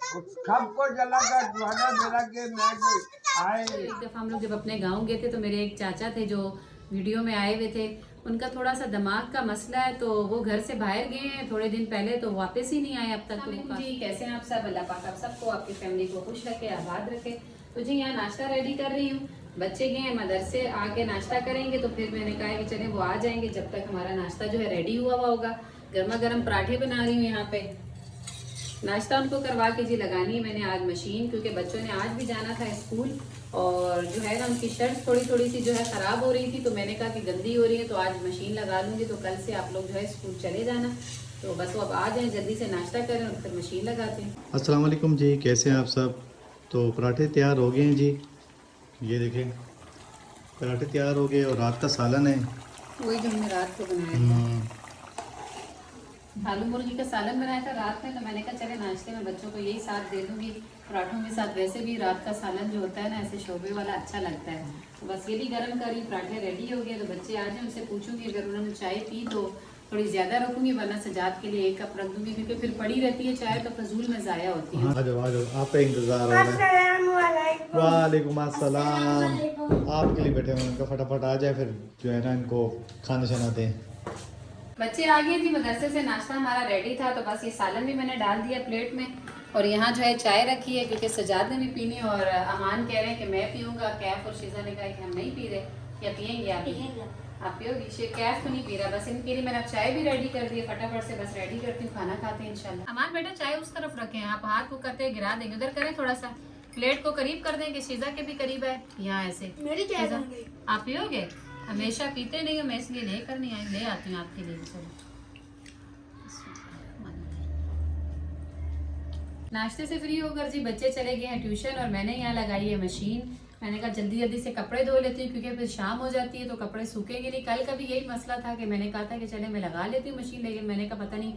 सबको जला कर खाना जला के मैं आए। एक दफ़ा हम लोग जब अपने गांव गए थे तो मेरे एक चाचा थे जो वीडियो में आए हुए थे, उनका थोड़ा सा दिमाग का मसला है, तो वो घर से बाहर गए हैं थोड़े दिन पहले, तो वापस ही नहीं आए अब तक। तो जी कैसे हैं आप सब? अल्लाह पाक आप सबको आपकी फैमिली को खुश रखे, आबाद रखे। तो जी यहाँ नाश्ता रेडी कर रही हूँ, बच्चे गए हैं मदरसे, आके नाश्ता करेंगे, तो फिर मैंने कहा कि चले वो आ जाएंगे, जब तक हमारा नाश्ता जो है रेडी हुआ हुआ होगा। गर्मा गर्म पराठे बना रही हूँ यहाँ पे, नाश्ता उनको करवा के जी लगानी है मैंने आज मशीन, क्योंकि बच्चों ने आज भी जाना था स्कूल, और जो है ना उनकी शर्ट थोड़ी थोड़ी सी जो है ख़राब हो रही थी, तो मैंने कहा कि गंदी हो रही है तो आज मशीन लगा लूँगी, तो कल से आप लोग जो है स्कूल चले जाना। तो बस वो अब आ जाएँ, जल्दी से नाश्ता करें और फिर मशीन लगाते हैं। अस्सलाम वालेकुम जी, कैसे हैं आप सब? तो पराठे तैयार हो गए हैं जी, ये देखें पराठे तैयार हो गए, और रात का सालन है वही जो हमने रात को बनाया था, आलू मुर्गी का सालन बनाया था रात में, तो मैंने कहा चले नाश्ते में बच्चों को यही साथ दे दूंगी पराठों के साथ। वैसे भी रात का सालन जो होता है ना ऐसे शोरबे वाला अच्छा लगता है, तो बस ये भी गर्म करी, पराठे रेडी हो गए, तो बच्चे आ जाए उनसे पूछूंगी, अगर उन्होंने चाय पी तो थोड़ी ज़्यादा रखूंगी, वरना सजाद के लिए 1 कप रख दूंगी, क्योंकि फिर पड़ी रहती है चाय तो फजूल में ज़ाया होती है। आ जाओ आपका इंतज़ार हो रहा है। वालेकुम अस्सलाम, आपके लिए बैठे हुए, उनका फटाफट आ जाए, फिर जो है ना इनको खाना शाना दें। बच्चे आ गए थी मदरसे से, नाश्ता हमारा रेडी था, तो बस ये सालन भी मैंने डाल दिया प्लेट में, और यहाँ जो है चाय रखी है, क्योंकि सजाद ने भी पीनी, और अमान कह रहे हैं कि मैं पीऊँगा, कैफ और शीजा ने कहा कि हम नहीं पी रहे, या पियेंगे आप पियोगी? कैफ तो नहीं पी रहा, बस इनके लिए मैंने अब चाय भी रेडी कर दी है, फटाफट से बस रेडी करती हूँ, खाना खाते हैं इंशाल्लाह। अमान बेटा चाय उस तरफ रखें, आप हाथ को करते गिरा देंगे, उधर करें थोड़ा सा, प्लेट को करीब कर दें कि शीजा के भी करीब है, यहाँ ऐसे। मेरी चाय आप पियोगे? हमेशा पीते नहीं हो, मैं इसलिए लेकर नहीं आई, ले आती हूँ आपके लिए। चलो नाश्ते से फ्री होकर जी बच्चे चले गए हैं ट्यूशन, और मैंने यहाँ लगाई है मशीन। मैंने कहा जल्दी जल्दी से कपड़े धो लेती हूँ, क्योंकि फिर शाम हो जाती है तो कपड़े सूखेंगे नहीं। कल का भी यही मसला था कि मैंने कहा था कि चले मैं लगा लेती हूँ मशीन, लेकिन मैंने कहा पता नहीं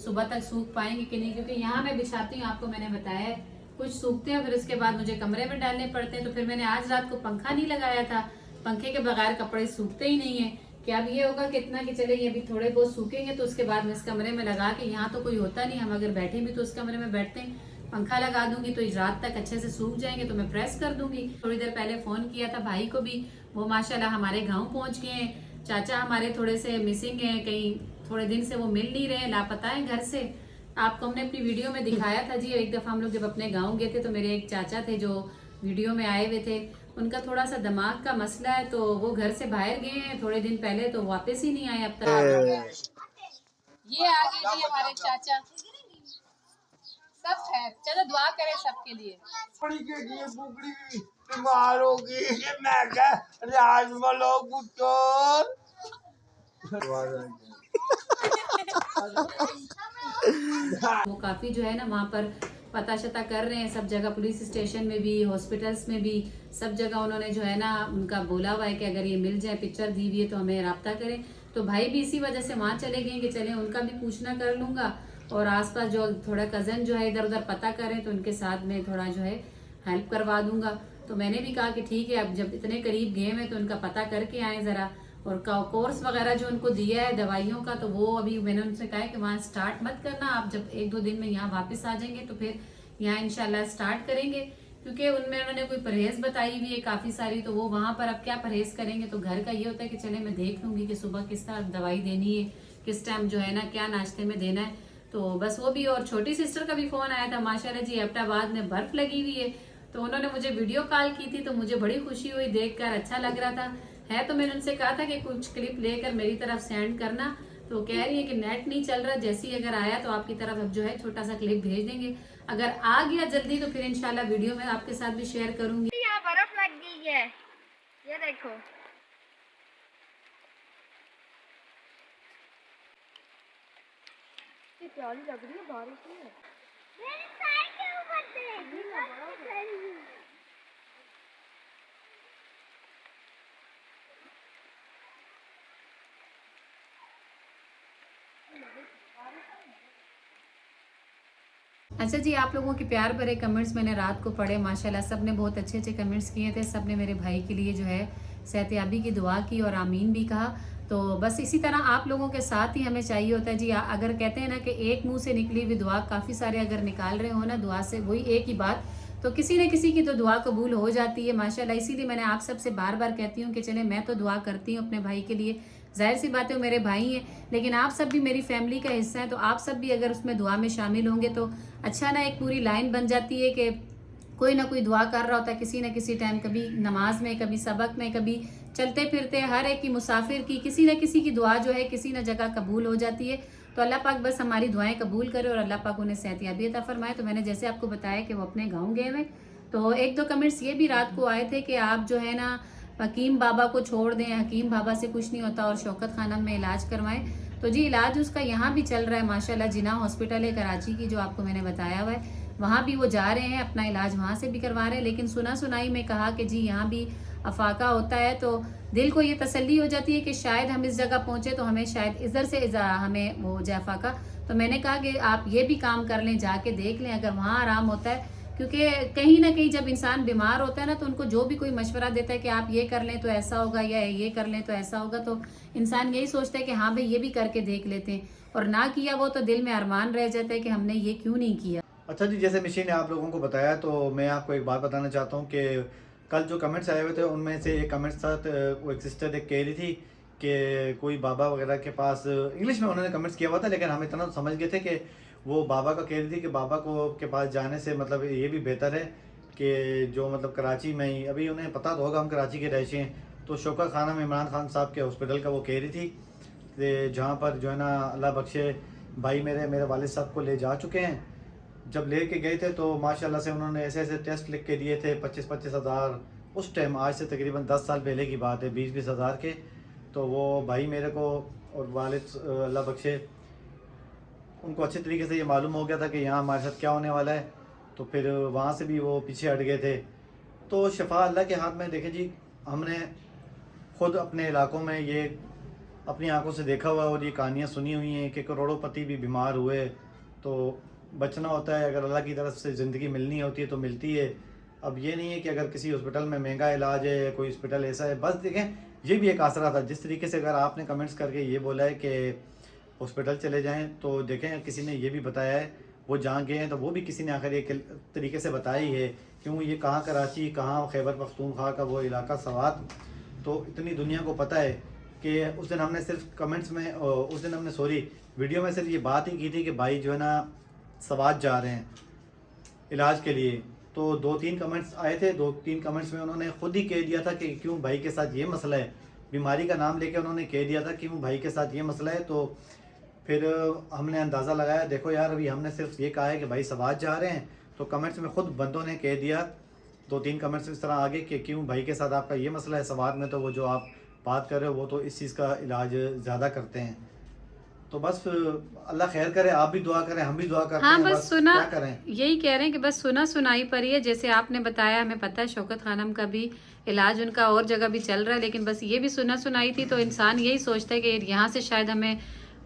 सुबह तक सूख पाएंगे कि नहीं, क्योंकि यहाँ मैं बिछाती हूँ, आपको मैंने बताया है, कुछ सूखते हैं फिर उसके बाद मुझे कमरे में डालने पड़ते हैं। तो फिर मैंने आज रात को पंखा नहीं लगाया था, पंखे के बगैर कपड़े सूखते ही नहीं है। कि अब ये होगा कितना कि चले ये अभी थोड़े बहुत सूखेंगे, तो उसके बाद मैं इस कमरे में लगा के, यहाँ तो कोई होता नहीं, हम अगर बैठे भी तो उस कमरे में बैठते हैं, पंखा लगा दूंगी तो इस रात तक अच्छे से सूख जाएंगे, तो मैं प्रेस कर दूंगी। थोड़ी देर पहले फोन किया था भाई को भी, वो माशाल्लाह हमारे गांव पहुंच गए हैं। चाचा हमारे थोड़े से मिसिंग हैं, कहीं थोड़े दिन से वो मिल नहीं रहे, लापता है घर से। आपको हमने अपनी वीडियो में दिखाया था जी, एक दफा हम लोग जब अपने गाँव गए थे तो मेरे एक चाचा थे जो वीडियो में आए हुए थे, उनका थोड़ा सा दिमाग का मसला है, तो वो घर से बाहर गए हैं थोड़े दिन पहले, तो वापस ही नहीं आए अब तक। ये आ गए जी हमारे चाचा, सब है, चलो दुआ करें सबके लिए। बुकड़ी बीमार होगी, मैं क्या राज वालों पुत्र। वो काफी जो है ना वहाँ पर पता शता कर रहे हैं सब जगह, पुलिस स्टेशन में भी, हॉस्पिटल्स में भी, सब जगह उन्होंने जो है ना उनका बोला हुआ है कि अगर ये मिल जाए, पिक्चर दी हुई है तो हमें राब्ता करें। तो भाई भी इसी वजह से वहाँ चले गए कि चले उनका भी पूछना कर लूंगा, और आसपास जो थोड़ा कजन जो है इधर उधर पता करें तो उनके साथ में थोड़ा जो है हेल्प करवा दूंगा। तो मैंने भी कहा कि ठीक है, अब जब इतने करीब गए हैं तो उनका पता करके आए जरा, और कोर्स वगैरह जो उनको दिया है दवाइयों का, तो वो अभी मैंने उनसे कहा है कि वहाँ स्टार्ट मत करना, आप जब 1-2 दिन में यहाँ वापस आ जाएंगे तो फिर यहाँ इंशाल्लाह स्टार्ट करेंगे, क्योंकि उनमें उन्होंने कोई परहेज बताई हुई है काफ़ी सारी, तो वो वहाँ पर अब क्या परहेज करेंगे। तो घर का ये होता है कि चले मैं देख लूँगी कि सुबह किस तरह दवाई देनी है, किस टाइम जो है ना क्या नाश्ते में देना है, तो बस वो भी। और छोटी सिस्टर का भी फ़ोन आया था माशाल्लाह जी, एबटाबाद में बर्फ़ लगी हुई है, तो उन्होंने मुझे वीडियो कॉल की थी, तो मुझे बड़ी खुशी हुई देखकर, अच्छा लग रहा था है। तो मैंने उनसे कहा था कि कुछ क्लिप लेकर मेरी तरफ सेंड करना, तो कह रही है कि नेट नहीं चल रहा, जैसे ही अगर आया तो आपकी तरफ अब जो है छोटा सा क्लिप भेज देंगे, अगर आ गया जल्दी तो फिर इंशाल्लाह वीडियो में आपके साथ भी शेयर करूंगी। यहाँ बर्फ लग गई है, ये देखो। ये प्यारी लग रही है बारिश में। मेरे सर के ऊपर से अच्छा जी, आप लोगों के प्यार भरे कमेंट्स मैंने रात को पढ़े, माशाल्लाह सब ने बहुत अच्छे अच्छे कमेंट्स किए थे, सब ने मेरे भाई के लिए जो है सेहतयाबी की दुआ की और आमीन भी कहा। तो बस इसी तरह आप लोगों के साथ ही हमें चाहिए होता है जी। अगर कहते हैं ना कि एक मुंह से निकली हुई दुआ काफ़ी सारे अगर निकाल रहे हो ना दुआ से, वही एक ही बात, तो किसी न किसी की तो दुआ कबूल हो जाती है माशाल्लाह। इसीलिए मैंने आप सबसे बार बार कहती हूँ कि चले मैं तो दुआ करती हूँ अपने भाई के लिए, जाहिर सी बात है वो मेरे भाई हैं, लेकिन आप सब भी मेरी फैमिली का हिस्सा है, तो आप सब भी अगर उसमें दुआ में शामिल होंगे तो अच्छा ना एक पूरी लाइन बन जाती है कि कोई ना कोई दुआ कर रहा होता है किसी न किसी टाइम, कभी नमाज में, कभी सबक में, कभी चलते फिरते, हर एक की, मुसाफिर की, किसी न किसी की दुआ जो है किसी न जगह कबूल हो जाती है। तो अल्लाह पाक बस हमारी दुआएं कबूल करे और अल्लाह पाक उन्हें सेहतियाबी अता फरमाए। तो मैंने जैसे आपको बताया कि वो अपने गाँव गए हुए, तो एक दो कमेंट्स ये भी रात को आए थे कि आप जो है ना हकीम बाबा को छोड़ दें, हकीम बाबा से कुछ नहीं होता और शौकत खानम में इलाज करवाएं। तो जी इलाज उसका यहाँ भी चल रहा है माशाल्लाह। जिना हॉस्पिटल है कराची की, जो आपको मैंने बताया हुआ है, वहाँ भी वो जा रहे हैं, अपना इलाज वहाँ से भी करवा रहे हैं। लेकिन सुना सुनाई में कहा कि जी यहाँ भी अफाका होता है, तो दिल को ये तसल्ली हो जाती है कि शायद हम इस जगह पहुँचे तो हमें शायद इधर से हमें वो हो जाए अफाका। तो मैंने कहा कि आप ये भी काम कर लें, जाके देख लें अगर वहाँ आराम होता है, क्योंकि कहीं ना कहीं जब इंसान बीमार होता है ना, तो उनको जो भी कोई मशवरा देता है कि आप ये कर लें तो ऐसा होगा, या ये कर लें तो ऐसा होगा, तो इंसान यही सोचता है कि हाँ भाई ये भी करके देख लेते हैं, और ना किया वो तो दिल में अरमान रह जाता है कि हमने ये क्यों नहीं किया। अच्छा जी, जैसे मिशी ने आप लोगों को बताया, तो मैं आपको एक बात बताना चाहता हूँ कि कल जो कमेंट्स आए हुए थे उनमें से एक कमेंट्स था, वो एक सिस्टर एक कह रही थी कि कोई बाबा वगैरह के पास, इंग्लिश में उन्होंने कमेंट्स किया हुआ था, लेकिन हम इतना समझ गए थे कि वो बाबा का कह रही थी कि बाबा को के पास जाने से मतलब ये भी बेहतर है कि जो मतलब कराची में ही, अभी उन्हें पता तो होगा हम कराची के रहशी हैं, तो शौकत खाना में इमरान खान साहब के हॉस्पिटल का वो कह रही थी कि जहाँ पर जो है ना अल्लाह बख्शे भाई मेरे वालिद साहब को ले जा चुके हैं। जब ले के गए थे तो माशाल्लाह से उन्होंने ऐसे ऐसे टेस्ट लिख के दिए थे 25-25 हज़ार, उस टाइम आज से तकरीबन 10 साल पहले की बात है, 20-20 हज़ार के। तो वो भाई मेरे को और वालिद अल्लाह बख्शे उनको अच्छे तरीके से ये मालूम हो गया था कि यहाँ हमारे साथ क्या होने वाला है, तो फिर वहाँ से भी वो पीछे हट गए थे। तो शफा अल्लाह के हाथ में। देखे जी, हमने ख़ुद अपने इलाकों में ये अपनी आंखों से देखा हुआ और ये कहानियाँ सुनी हुई हैं कि करोड़ोंपति भी बीमार हुए, तो बचना होता है, अगर अल्लाह की तरफ से ज़िंदगी मिलनी होती है तो मिलती है। अब ये नहीं है कि अगर किसी हॉस्पिटल में महंगा इलाज है, कोई हॉस्पिटल ऐसा है, बस देखें ये भी एक आसरा था। जिस तरीके से अगर आपने कमेंट्स करके ये बोला है कि हॉस्पिटल चले जाएं, तो देखें किसी ने ये भी बताया है वो जहाँ गए हैं तो वो भी किसी ने आखिर एक तरीके से बताया ही है। क्यों ये कहाँ कराची, कहाँ खैबर पख्तूनख्वा का वो इलाका सवात, तो इतनी दुनिया को पता है कि उस दिन हमने सिर्फ कमेंट्स में, उस दिन हमने वीडियो में सिर्फ ये बात ही की थी कि भाई जो है ना सवात जा रहे हैं इलाज के लिए। तो 2-3 कमेंट्स आए थे, 2-3 कमेंट्स में उन्होंने खुद ही कह दिया था कि क्यों भाई के साथ ये मसला है, बीमारी का नाम लेके उन्होंने कह दिया था क्यों भाई के साथ ये मसला है। तो फिर हमने अंदाज़ा लगाया, देखो यार अभी हमने सिर्फ ये कहा है कि भाई सवात जा रहे हैं, तो कमेंट्स में खुद बंदों ने कह दिया, 2-3 कमेंट्स इस तरह आगे कि क्यों भाई के साथ आपका ये मसला है। सवात में तो वो जो आप बात कर रहे हो वो तो इस चीज़ का इलाज ज़्यादा करते हैं। तो बस अल्लाह खैर करे, आप भी दुआ करें, हम भी दुआ करते हैं। बस सुना, क्या करें, यही कह रहे हैं कि बस सुना सुनाई पर ही है। जैसे आपने बताया, हमें पता है शौकत खानम का भी इलाज उनका और जगह भी चल रहा है, लेकिन बस ये भी सुना सुनाई थी। तो इंसान यही सोचता है कि यहाँ से शायद हमें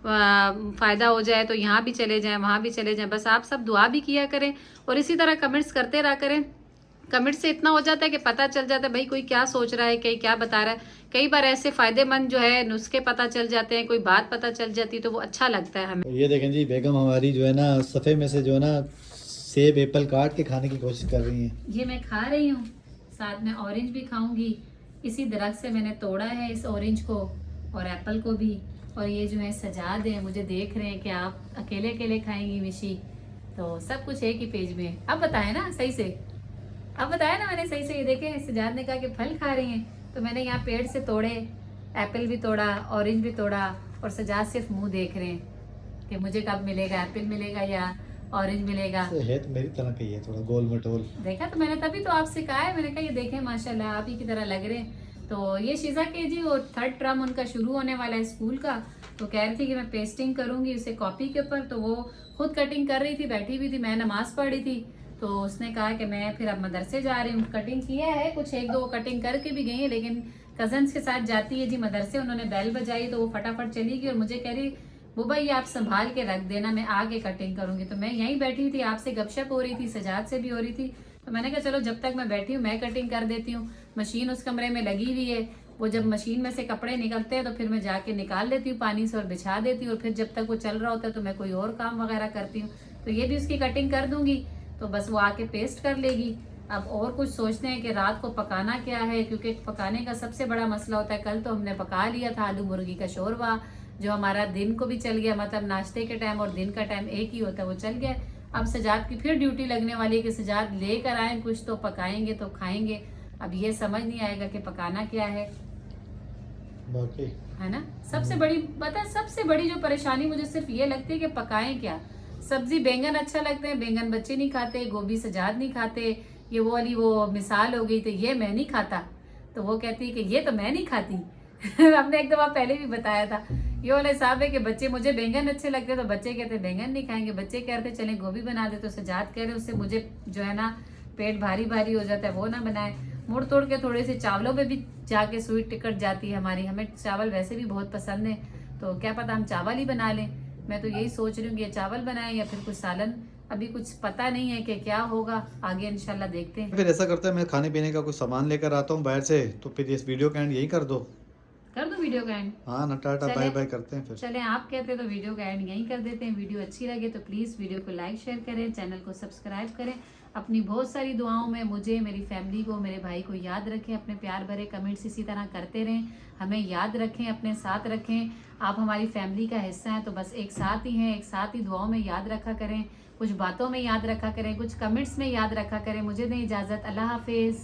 फ़ायदा हो जाए, तो यहाँ भी चले जाएं, वहाँ भी चले जाएं। बस आप सब दुआ भी किया करें और इसी तरह कमेंट्स करते रहा करें। कमेंट से इतना हो जाता है कि पता चल जाता है भाई कोई क्या सोच रहा है, कहीं क्या बता रहा है। कई बार ऐसे फ़ायदेमंद जो है नुस्खे पता चल जाते हैं, कोई बात पता चल जाती है, तो वो अच्छा लगता है हमें। ये देखें जी, बेगम हमारी जो है ना सफ़े में से जो है ना सेब एप्पल काट के खाने की कोशिश कर रही हैं। ये मैं खा रही हूँ, साथ में ऑरेंज भी खाऊंगी। इसी दरख्त से मैंने तोड़ा है इस ऑरेंज को और एप्पल को भी। और ये जो है सजाद है, मुझे देख रहे हैं कि आप अकेले अकेले खाएंगी मिशी, तो सब कुछ एक ही पेज में। अब बताया ना सही से, अब बताया ना मैंने सही से। ये देखें, सजाद ने कहा कि फल खा रही हैं, तो मैंने यहाँ पेड़ से तोड़े, एप्पल भी तोड़ा, ऑरेंज भी तोड़ा, और सजाद सिर्फ मुंह देख रहे हैं कि मुझे कब मिलेगा, एप्पल मिलेगा या ऑरेंज मिलेगा। है तो मेरी तरह का ही है, थोड़ा गोल मटोल। देखा, तो मैंने तभी तो आपसे कहा है, मैंने कहा ये देखें माशाल्लाह आप ही की तरह लग रहे हैं। तो ये शीज़ा के जी वो 3rd टर्म उनका शुरू होने वाला है स्कूल का, तो कह रही थी कि मैं पेस्टिंग करूंगी उसे कॉपी के ऊपर। तो वो खुद कटिंग कर रही थी, बैठी हुई थी, मैं नमाज पढ़ रही थी। तो उसने कहा कि मैं फिर अब मदरसे जा रही हूँ। कटिंग किया है, कुछ 1-2 कटिंग करके भी गई है, लेकिन कजन्स के साथ जाती है जी मदरसे। उन्होंने बेल बजाई तो वो फटाफट चली गई और मुझे कह रही बुबा ये आप संभाल के रख देना, मैं आगे कटिंग करूंगी। तो मैं यहीं बैठी थी, आपसे गपशप हो रही थी, सजाद से भी हो रही थी। तो मैंने कहा चलो जब तक मैं बैठी हूँ मैं कटिंग कर देती हूँ। मशीन उस कमरे में लगी हुई है, वो जब मशीन में से कपड़े निकलते हैं तो फिर मैं जाके निकाल लेती हूँ पानी से और बिछा देती हूँ, और फिर जब तक वो चल रहा होता है तो मैं कोई और काम वगैरह करती हूँ। तो ये भी उसकी कटिंग कर दूंगी तो बस वो आके पेस्ट कर लेगी। अब और कुछ सोचते हैं कि रात को पकाना क्या है, क्योंकि पकाने का सबसे बड़ा मसला होता है। कल तो हमने पका लिया था आलू मुर्गी का शोरबा, जो हमारा दिन को भी चल गया, मतलब नाश्ते के टाइम और दिन का टाइम एक ही होता है, वो चल गया। अब सजाद की फिर ड्यूटी लगने वाली है कि सजाद लेकर आए कुछ तो पकाएंगे तो खाएंगे। अब ये समझ नहीं आएगा कि पकाना क्या है बाकी है ना। सबसे बड़ी पता है, सबसे बड़ी जो परेशानी मुझे सिर्फ ये लगती है कि पकाएं क्या। सब्जी बैंगन अच्छा लगते हैं, बैंगन बच्चे नहीं खाते, गोभी सजाद नहीं खाते, ये वो वाली वो मिसाल हो गई तो ये मैं नहीं खाता, तो वो कहती है कि ये तो मैं नहीं खाती। हमने एक दफा पहले भी बताया था, ये वाला हिसाब है कि बच्चे मुझे बैंगन अच्छे लगते हैं तो बच्चे कहते बैंगन नहीं खाएंगे, बच्चे कहते चले गोभी बना दे, तो सजाद कह रहे उससे मुझे जो है ना पेट भारी भारी हो जाता है, वो ना बनाए। मुड़ तोड़ के थोड़े से चावलों पे भी जाके सुई टिकट जाती है हमारी, हमें चावल वैसे भी बहुत पसंद है, तो क्या पता हम चावल ही बना लें। मैं तो यही सोच रही हूँ कि चावल बनाएं या फिर कुछ सालन, अभी कुछ पता नहीं है कि क्या होगा, आगे इंशाल्लाह देखते हैं। फिर ऐसा करते हैं, मैं खाने पीने का कुछ सामान लेकर आता हूँ बाहर से, तो फिर इस वीडियो का एंड यही कर दो। कर दो वीडियो का एंड। हाँ ना, टाटा चले। बाय बाय करते हैं फिर। चलें आप कहते हैं तो वीडियो का एंड यहीं कर देते हैं। वीडियो अच्छी लगे तो प्लीज़ वीडियो को लाइक शेयर करें, चैनल को सब्सक्राइब करें। अपनी बहुत सारी दुआओं में मुझे, मेरी फैमिली को, मेरे भाई को याद रखें। अपने प्यार भरे कमेंट्स इसी तरह करते रहें, हमें याद रखें, अपने साथ रखें। आप हमारी फैमिली का हिस्सा हैं तो बस एक साथ ही हैं, एक साथ ही दुआओं में याद रखा करें, कुछ बातों में याद रखा करें, कुछ कमेंट्स में याद रखा करें। मुझे दें इजाज़त, अल्लाह हाफिज़।